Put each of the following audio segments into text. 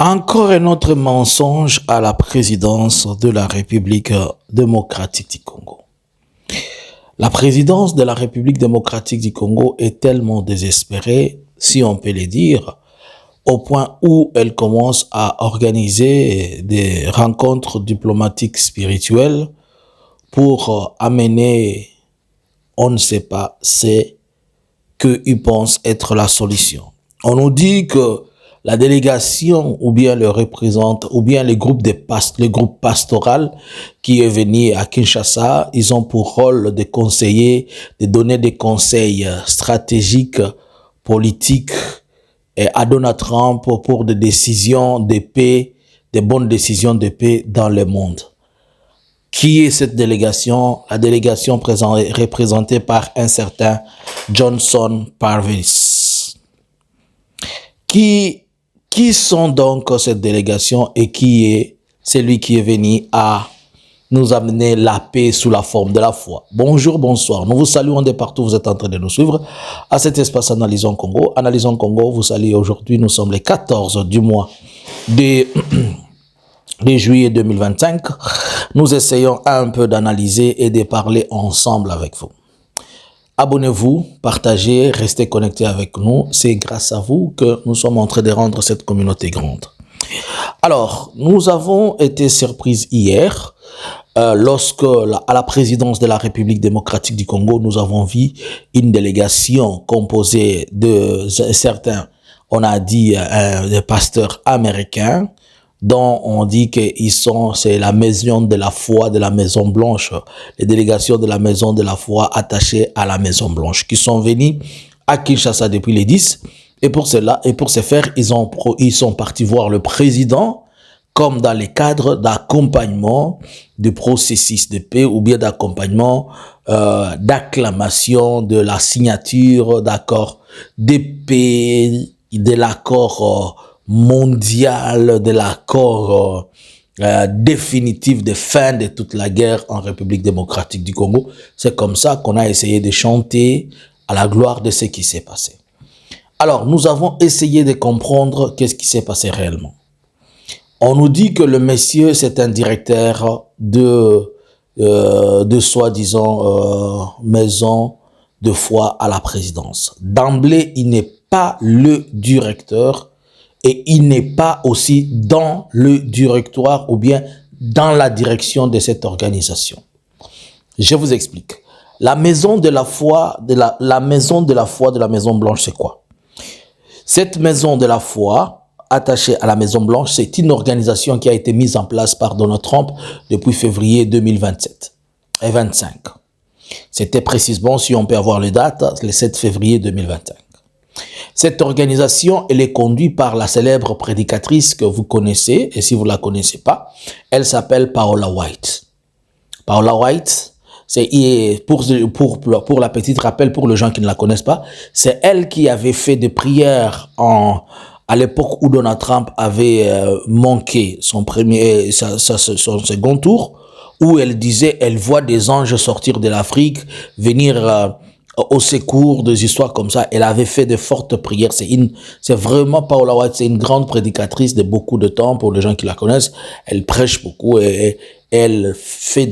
Encore un autre mensonge à la présidence de la République démocratique du Congo. La présidence de la République démocratique du Congo est tellement désespérée, si on peut le dire, au point où elle commence à organiser des rencontres diplomatiques spirituelles pour amener, on ne sait pas, c'est qu'ils pensent être la solution. On nous dit que la délégation ou bien le représente ou bien le groupe pastoral qui est venu à Kinshasa, ils ont pour rôle de conseiller, de donner des conseils stratégiques, politiques et à Donald Trump pour des décisions de paix, des bonnes décisions de paix dans le monde. Qui est cette délégation? La délégation représentée par un certain Johnson Parvis. Qui sont donc cette délégation et qui est celui qui est venu à nous amener la paix sous la forme de la foi? Bonjour, bonsoir. Nous vous saluons de partout, vous êtes en train de nous suivre à cet espace Analysons Congo. Analysons Congo, vous saluez aujourd'hui, nous sommes les 14 du mois de juillet 2025. Nous essayons un peu d'analyser et de parler ensemble avec vous. Abonnez-vous, partagez, restez connectés avec nous. C'est grâce à vous que nous sommes en train de rendre cette communauté grande. Alors, nous avons été surpris hier lorsque, à la présidence de la République démocratique du Congo, nous avons vu une délégation composée de certains, on a dit, des pasteurs américains, dont on dit qu'ils sont, c'est la maison de la foi de la Maison Blanche, les délégations de la Maison de la foi attachées à la Maison Blanche, qui sont venus à Kinshasa depuis les 10. Et pour cela, et pour ce faire, ils sont partis voir le président, comme dans les cadres d'accompagnement du processus de paix ou bien d'accompagnement, d'acclamation de la signature d'accord de paix, de l'accord mondial, de l'accord définitif de fin de toute la guerre en République démocratique du Congo. C'est comme ça qu'on a essayé de chanter à la gloire de ce qui s'est passé. Alors, nous avons essayé de comprendre qu'est-ce qui s'est passé réellement. On nous dit que le monsieur, c'est un directeur de soi-disant maison de foi à la présidence. D'emblée, il n'est pas le directeur et il n'est pas aussi dans le directoire ou bien dans la direction de cette organisation. Je vous explique. La maison de la foi la maison de la foi de la Maison Blanche, c'est quoi? Cette maison de la foi attachée à la Maison Blanche, c'est une organisation qui a été mise en place par Donald Trump depuis février 2027 et 25. C'était précisément, si on peut avoir les dates, le 7 février 2025. Cette organisation, elle est conduite par la célèbre prédicatrice que vous connaissez, et si vous ne la connaissez pas, elle s'appelle Paola White. Paola White, c'est pour la petite rappel, pour les gens qui ne la connaissent pas, c'est elle qui avait fait des prières à l'époque où Donald Trump avait manqué son second tour, où elle disait, elle voit des anges sortir de l'Afrique, venir au secours, des histoires comme ça. Elle avait fait de fortes prières. C'est vraiment Paola White, c'est une grande prédicatrice de beaucoup de temps pour les gens qui la connaissent. Elle prêche beaucoup et elle fait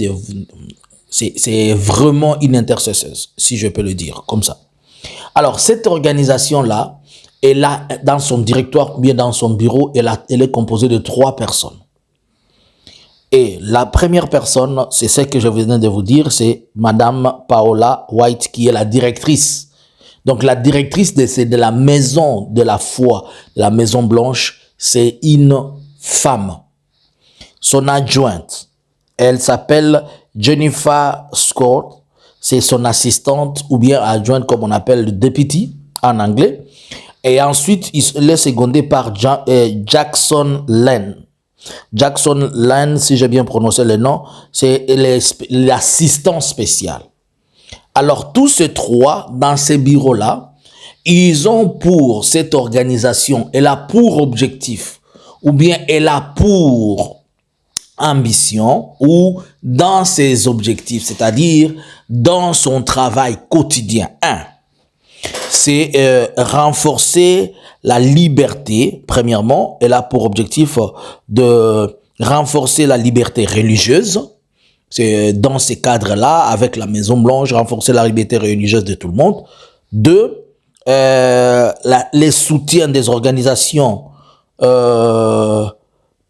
c'est vraiment une intercesseuse, si je peux le dire comme ça. Alors, cette organisation-là, elle a dans son directoire ou bien dans son bureau, elle est composée de 3 personnes. Et la première personne, c'est ce que je venais de vous dire, c'est Madame Paola White, qui est la directrice. Donc, la directrice de la maison de la foi, la Maison Blanche, c'est une femme. Son adjointe, elle s'appelle Jennifer Scott, c'est son assistante ou bien adjointe, comme on appelle le deputy en anglais. Et ensuite, il est secondé par Jackson Lane. Jackson Lane, si j'ai bien prononcé le nom, c'est l'assistant spécial. Alors, tous ces 3, dans ces bureaux-là, ils ont pour cette organisation, elle a pour objectif, ou bien elle a pour ambition, ou dans ses objectifs, c'est-à-dire dans son travail quotidien. 1. c'est renforcer la liberté, premièrement. Elle a pour objectif de renforcer la liberté religieuse. C'est dans ces cadres-là, avec la Maison Blanche, renforcer la liberté religieuse de tout le monde. 2, les soutiens des organisations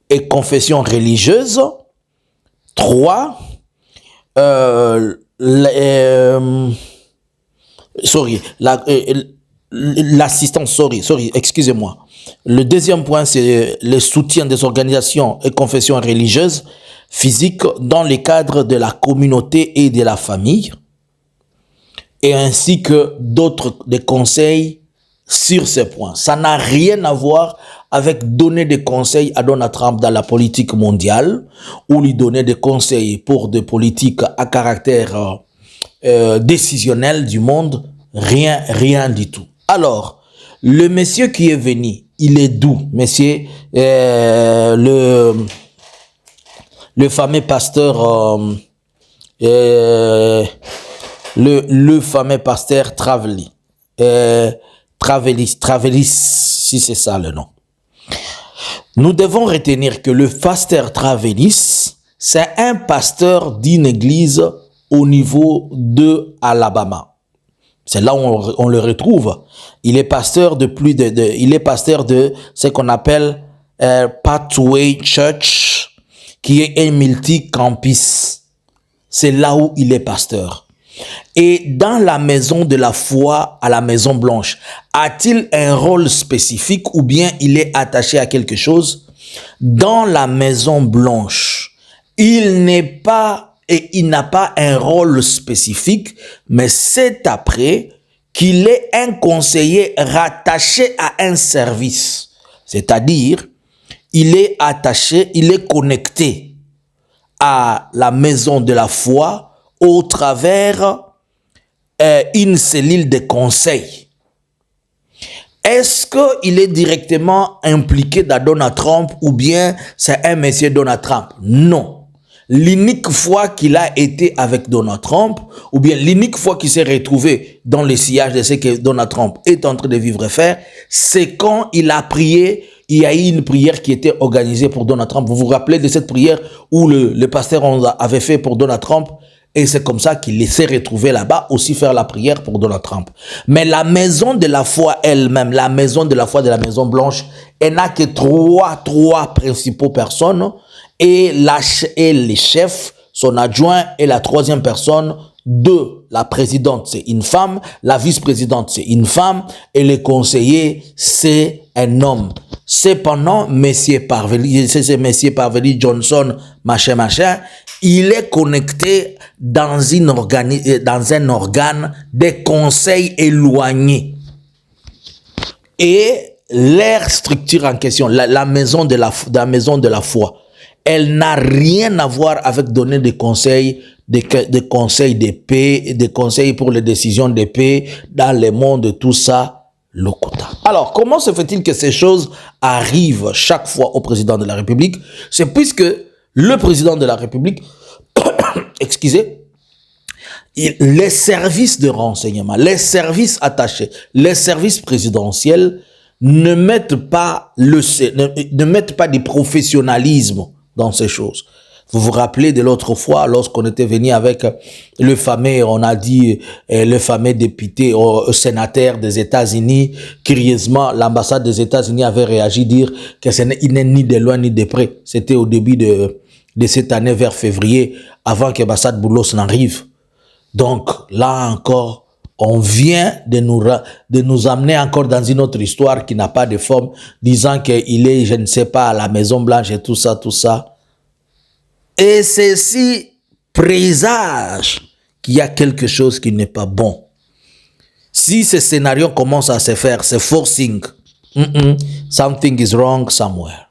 et confessions religieuses. 3, l'assistance, excusez-moi. Le deuxième point, c'est le soutien des organisations et confessions religieuses physiques dans le cadre de la communauté et de la famille, et ainsi que des conseils sur ces points. Ça n'a rien à voir avec donner des conseils à Donald Trump dans la politique mondiale, ou lui donner des conseils pour des politiques à caractère décisionnel du monde. Rien du tout. Alors, le monsieur qui est venu, il est d'où, monsieur? Le fameux pasteur, le fameux pasteur Travelis, si c'est ça le nom. Nous devons retenir que le pasteur Travelis, c'est un pasteur d'une église au niveau de Alabama. C'est là où on le retrouve. Il est pasteur de il est pasteur de ce qu'on appelle Pathway Church, qui est un multi-campus. C'est là où il est pasteur. Et dans la maison de la foi à la Maison Blanche, a-t-il un rôle spécifique ou bien il est attaché à quelque chose? Dans la Maison Blanche, il n'a pas un rôle spécifique, mais c'est après qu'il est un conseiller rattaché à un service. C'est-à-dire, il est attaché, il est connecté à la maison de la foi au travers une cellule de conseil. Est-ce qu'il est directement impliqué dans Donald Trump ou bien c'est un monsieur Donald Trump? Non. L'unique fois qu'il a été avec Donald Trump, ou bien l'unique fois qu'il s'est retrouvé dans le sillage de ce que Donald Trump est en train de vivre et faire, c'est quand il a prié. Il y a eu une prière qui était organisée pour Donald Trump. Vous vous rappelez de cette prière où le pasteur avait fait pour Donald Trump? Et c'est comme ça qu'il s'est retrouvé là-bas, aussi faire la prière pour Donald Trump. Mais la maison de la foi elle-même, la maison de la foi de la Maison Blanche, elle n'a que trois principaux personnes. Et les chefs, son adjoint et la troisième personne de la présidente, c'est une femme, la vice-présidente, c'est une femme, et le conseiller, c'est un homme. Cependant, Monsieur Parveli Johnson, machin, il est connecté dans un organe de conseil éloigné. Et leur structure en question, la maison de la foi, elle n'a rien à voir avec donner des conseils, des conseils de paix, des conseils pour les décisions de paix dans le monde, tout ça, l'Okota. Alors, comment se fait-il que ces choses arrivent chaque fois au président de la République? C'est puisque le président de la République, excusez, les services de renseignement, les services attachés, les services présidentiels ne mettent pas du professionnalisme dans ces choses. Vous vous rappelez de l'autre fois, lorsqu'on était venu avec le fameux, on a dit, le fameux député sénateur des États-Unis, curieusement, l'ambassade des États-Unis avait réagi, dire que il n'est ni de loin ni de près. C'était au début de cette année, vers février, avant que Bassad Boulos n'arrive. Donc, là encore, on vient de nous amener encore dans une autre histoire qui n'a pas de forme, disant qu'il est, je ne sais pas, à la Maison Blanche et tout ça. Et ceci présage qu'il y a quelque chose qui n'est pas bon. Si ce scénario commence à se faire, c'est forcing. Something is wrong somewhere.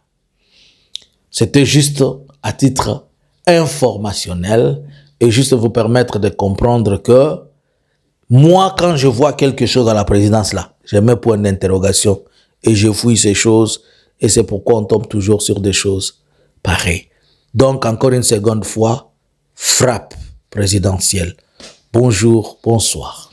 C'était juste à titre informationnel et juste vous permettre de comprendre que moi, quand je vois quelque chose à la présidence là, je mets point d'interrogation et je fouille ces choses et c'est pourquoi on tombe toujours sur des choses pareilles. Donc, encore une seconde fois, frappe présidentielle. Bonjour, bonsoir.